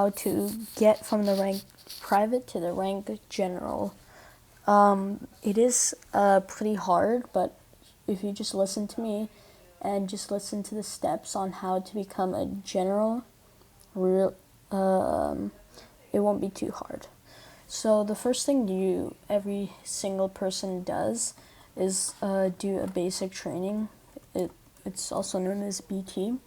how to get from the rank private to the rank general. It is pretty hard, but if you just listen to me and just listen to the steps on how to become a general, it won't be too hard. So the first thing every single person does is do a basic training. It's also known as BT.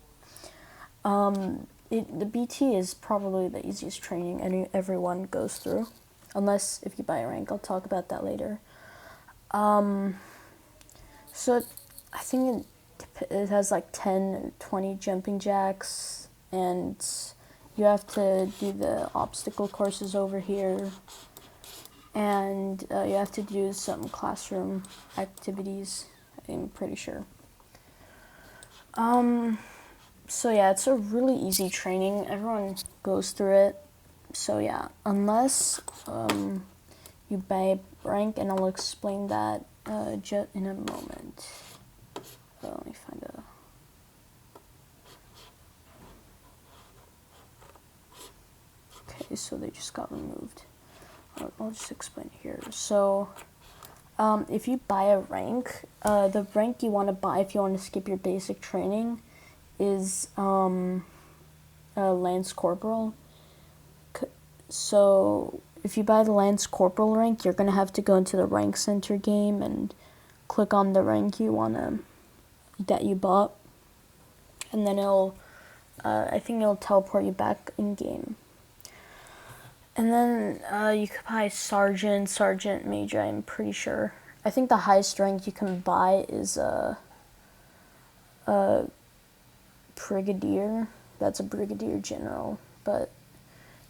The BT is probably the easiest training everyone goes through, unless if you buy a rank. I'll talk about that later. So I think it has like 10, 20 jumping jacks, and you have to do the obstacle courses over here, and you have to do some classroom activities, I'm pretty sure. So yeah, it's a really easy training. Everyone goes through it. So yeah, unless you buy rank, and I'll explain that just in a moment. Let me find a... Okay, so they just got removed. I'll just explain here. So if you buy a rank, the rank you want to buy if you want to skip your basic training is Lance Corporal. So if you buy the Lance Corporal rank, you're going to have to go into the rank center game and click on the rank that you bought, and then I think it'll teleport you back in game. And then you could buy sergeant, major, I'm pretty sure. I think the highest rank you can buy is a brigadier. That's a brigadier general, but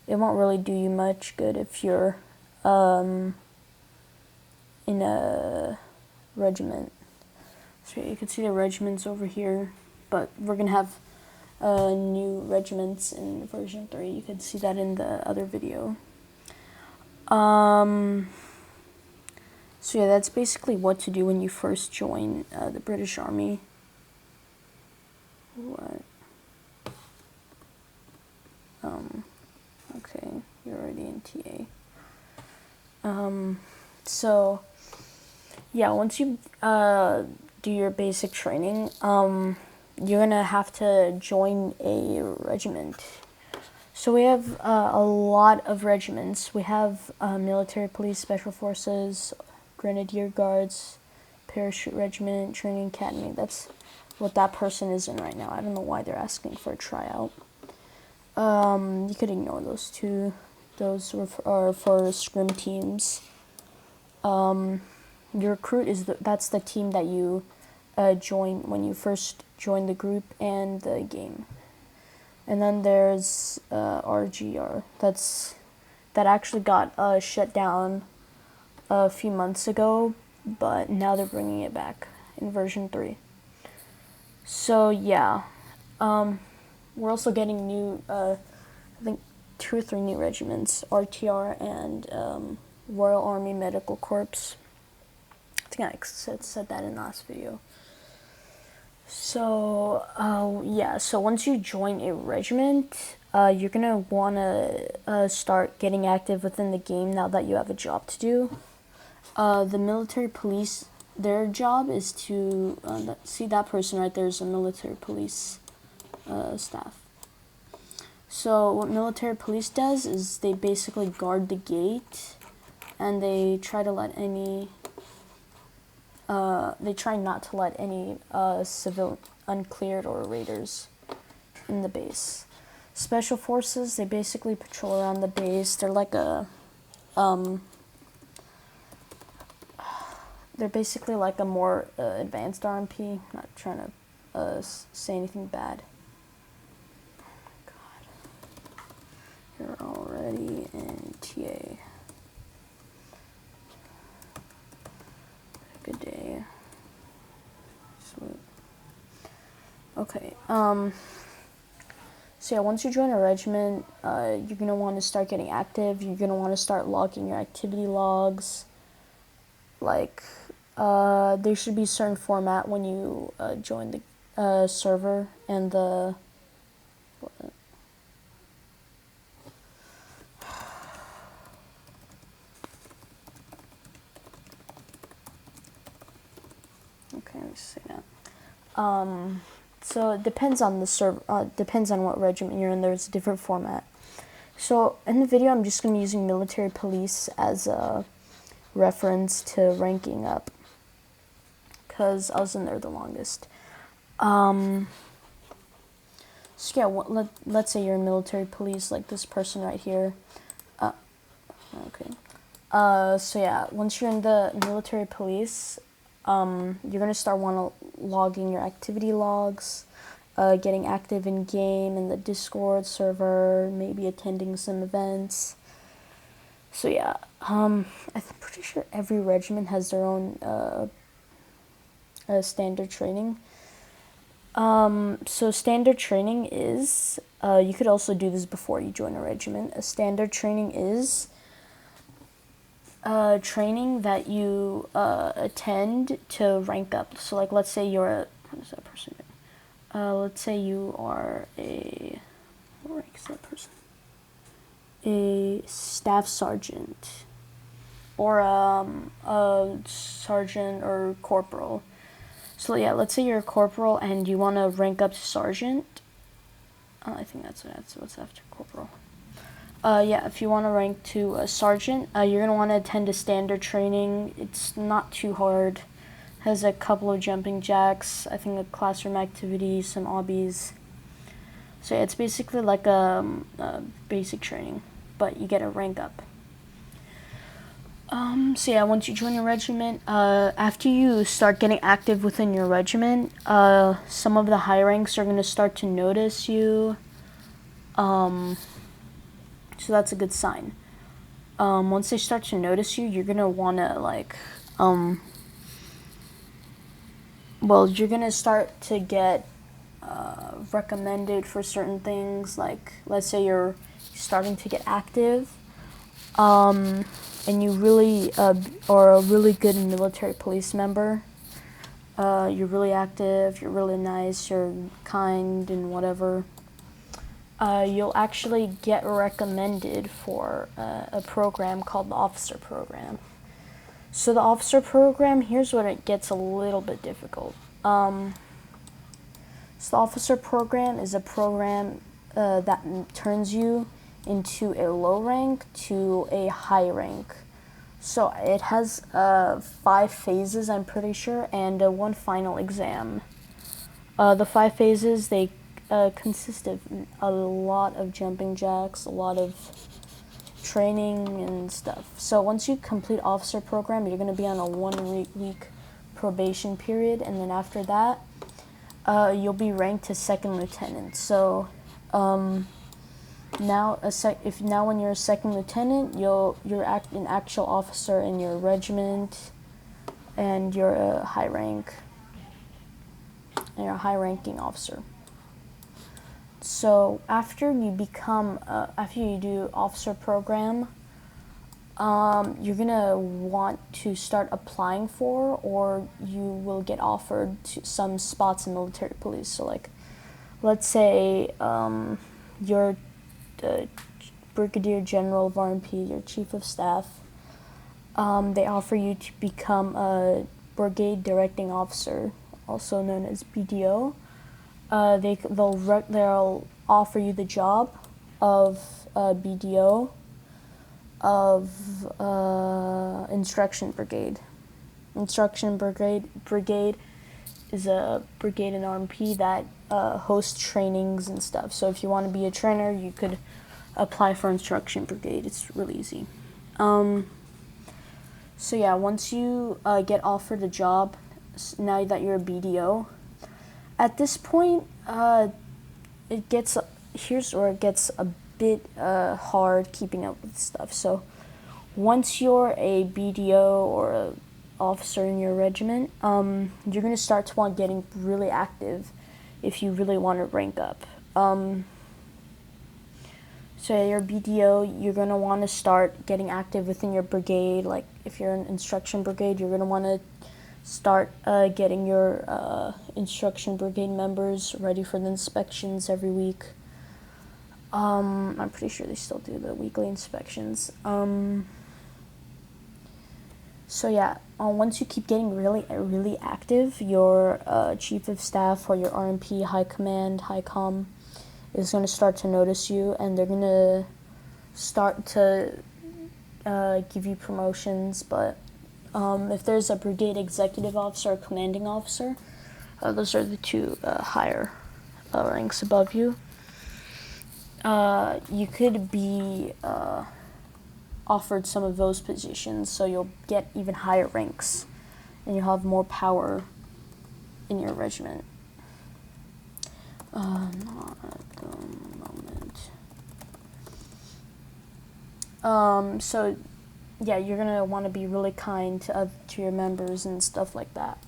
it won't really do you much good if you're in a regiment. So you can see the regiments over here, but we're going to have new regiments in version 3. You can see that in the other video. So yeah, that's basically what to do when you first join the British Army. What? Okay, you're already in TA. So yeah, once you do your basic training, you're gonna have to join a regiment. So we have a lot of regiments. We have military police, special forces, grenadier guards, parachute regiment, training academy. That's what that person is in right now. I don't know why they're asking for a tryout. You could ignore those two. Those are for scrim teams. Your recruit that's the team that you join when you first join the group and the game. And then there's RGR. That actually got shut down a few months ago, but now they're bringing it back in version 3. So yeah, we're also getting new, I think 2 or 3 new regiments, RTR and Royal Army Medical Corps. I think I said that in the last video. So yeah, so once you join a regiment, you're gonna wanna start getting active within the game now that you have a job to do. The military police, their job is to see that person right there is a military police staff. So what military police does is they basically guard the gate, and they try to let any they try not to let any civil uncleared or raiders in the base. Special forces, they basically patrol around the base. They're like they're basically like a more advanced RMP. Not trying to say anything bad. God, you're already in TA. Good day. Sweet. Okay. So yeah, once you join a regiment, you're gonna want to start getting active. You're gonna want to start logging your activity logs. Like, there should be a certain format when you join the server and the So it depends on depends on what regiment you're in. There's a different format. So in the video, I'm just going to be using military police as a reference to ranking up, because I was in there the longest. So yeah, let's say you're in military police, like this person right here. Okay. So yeah, once you're in the military police, you're gonna start logging your activity logs, getting active in game in the Discord server, maybe attending some events. So yeah, I'm pretty sure every regiment has their own standard training. So standard training is, you could also do this before you join a regiment. A standard training is training that you attend to rank up. So like, let's say you're what is that person doing? Let's say you are what rank is that person? A staff sergeant, or a sergeant or corporal. So yeah, let's say you're a corporal and you want to rank up to sergeant. I think that's what's after corporal. Yeah, if you want to rank to a sergeant, you're going to want to attend a standard training. It's not too hard. Has a couple of jumping jacks, I think a classroom activity, some obbies. So yeah, it's basically like a basic training, but you get a rank up. So yeah, once you join your regiment, after you start getting active within your regiment, some of the high ranks are going to start to notice you. So that's a good sign. Once they start to notice you, you're going to want to you're going to start to get recommended for certain things. Like, let's say you're starting to get active. And you really are a really good military police member. You're really active, you're really nice, you're kind and whatever. You'll actually get recommended for a program called the officer program. So the officer program, here's when it gets a little bit difficult. So the officer program is a program that turns you into a low rank to a high rank. So it has 5 phases, I'm pretty sure, and one final exam. The 5 phases, they consist of a lot of jumping jacks, a lot of training and stuff. So once you complete officer program, you're going to be on a 1-week probation period, and then after that, you'll be ranked to second lieutenant. So now when you're a second lieutenant, you're an actual officer in your regiment, and you're a high rank, and you're a high ranking officer. So after you do officer program, you're gonna want to start applying for, or you will get offered some spots in military police. So like, let's say you're the Brigadier General of RMP, your Chief of Staff. They offer you to become a Brigade Directing Officer, also known as BDO. They'll offer you the job of BDO of Instruction Brigade. Instruction Brigade is a brigade in RMP that hosts trainings and stuff. So if you want to be a trainer, you could apply for Instruction Brigade. It's really easy. So yeah, once you get offered a job, now that you're a BDO, at this point, here's where it gets a bit hard keeping up with stuff. So once you're a BDO or a officer in your regiment, you're going to start to want getting really active if you really want to rank up. So your BDO, you're going to want to start getting active within your brigade. Like if you're an instruction brigade, you're going to want to start getting your instruction brigade members ready for the inspections every week. I'm pretty sure they still do the weekly inspections. So yeah, once you keep getting really active, your chief of staff or your RMP, high command, high com, is going to start to notice you, and they're going to start to give you promotions. But if there's a brigade executive officer or commanding officer, those are the two higher ranks above you. You could be offered some of those positions, so you'll get even higher ranks, and you'll have more power in your regiment. Not at the moment. So yeah, you're gonna want to be really kind to your members and stuff like that.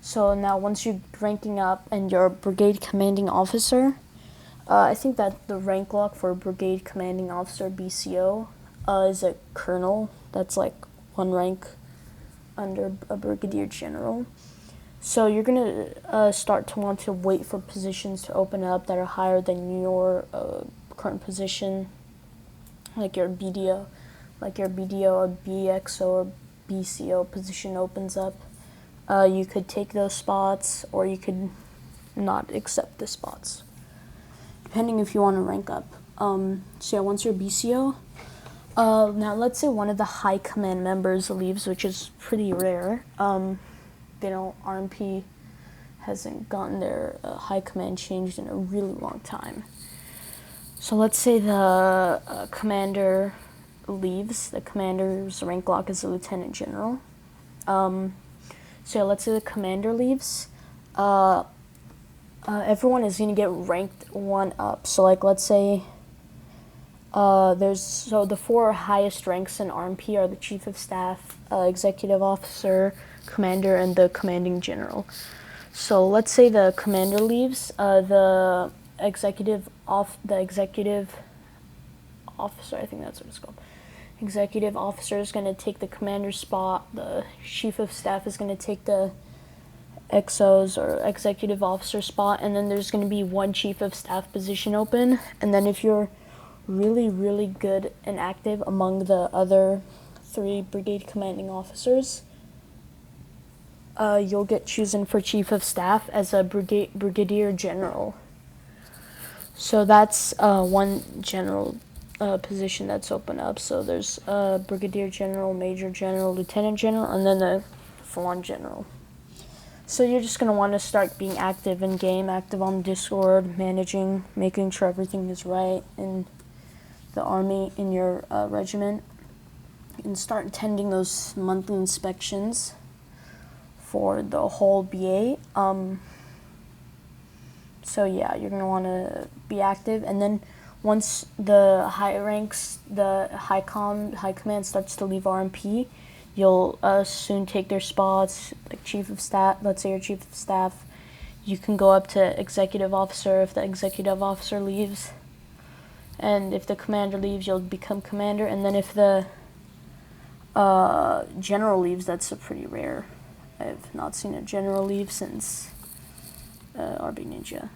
So now once you're ranking up and you're a brigade commanding officer, I think that the rank lock for a brigade commanding officer, BCO, is a colonel. That's like one rank under a brigadier general. So you're going to start to want to wait for positions to open up that are higher than your current position, like your BDO. Like your BDO, a BXO or BCO position opens up. You could take those spots, or you could not accept the spots, depending if you want to rank up. So yeah, once you're BCO, now let's say one of the high command members leaves, which is pretty rare. RMP hasn't gotten their high command changed in a really long time. So let's say the commander leaves. The commander's rank lock is a lieutenant general. So yeah, let's say the commander leaves. Everyone is going to get ranked one up. So like, let's say the four highest ranks in RMP are the chief of staff, executive officer, commander, and the commanding general. So let's say the commander leaves, the executive officer, I think that's what it's called. Executive officer is going to take the commander's spot. The chief of staff is going to take the XO's or executive officer spot, and then there's going to be one chief of staff position open. And then if you're really good and active among the other 3 brigade commanding officers, you'll get chosen for chief of staff as a brigadier general. So that's one general position that's open up. So there's brigadier general, major general, lieutenant general, and then the full-on general. So you're just going to want to start being active in game, active on Discord, managing, making sure everything is right in the army, in your regiment, and start attending those monthly inspections for the whole BA. So yeah, you're going to want to be active, and then once the high ranks, the high command starts to leave RMP, you'll soon take their spots, like chief of staff. Let's say you're chief of staff, you can go up to executive officer if the executive officer leaves, and if the commander leaves, you'll become commander. And then if the general leaves, that's pretty rare. I've not seen a general leave since RB Ninja.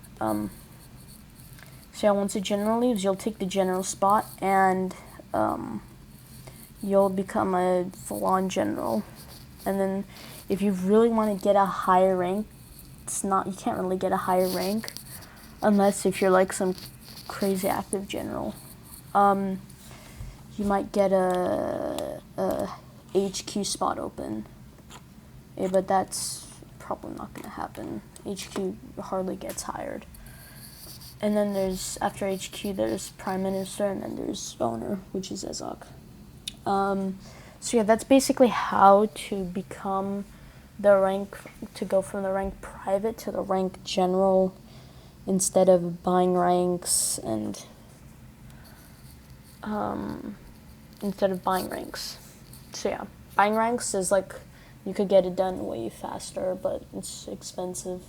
So yeah, once a general leaves, you'll take the general spot, and you'll become a full-on general. And then if you really want to get a higher rank, you can't really get a higher rank unless if you're like some crazy active general. You might get a HQ spot open, but that's probably not going to happen. HQ hardly gets hired. And then after HQ, there's Prime Minister, and then there's Owner, which is Ezok. So yeah, that's basically how to become the rank, to go from the rank private to the rank general instead of buying ranks and So yeah, buying ranks is like, you could get it done way faster, but it's expensive.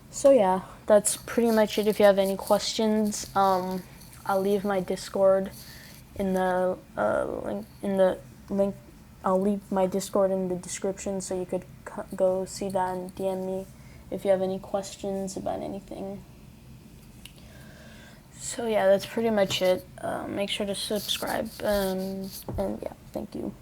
So yeah, that's pretty much it. If you have any questions, I'll leave my Discord in the link. I'll leave my Discord in the description, so you could go see that and DM me if you have any questions about anything. So yeah, that's pretty much it. Make sure to subscribe, and yeah, thank you.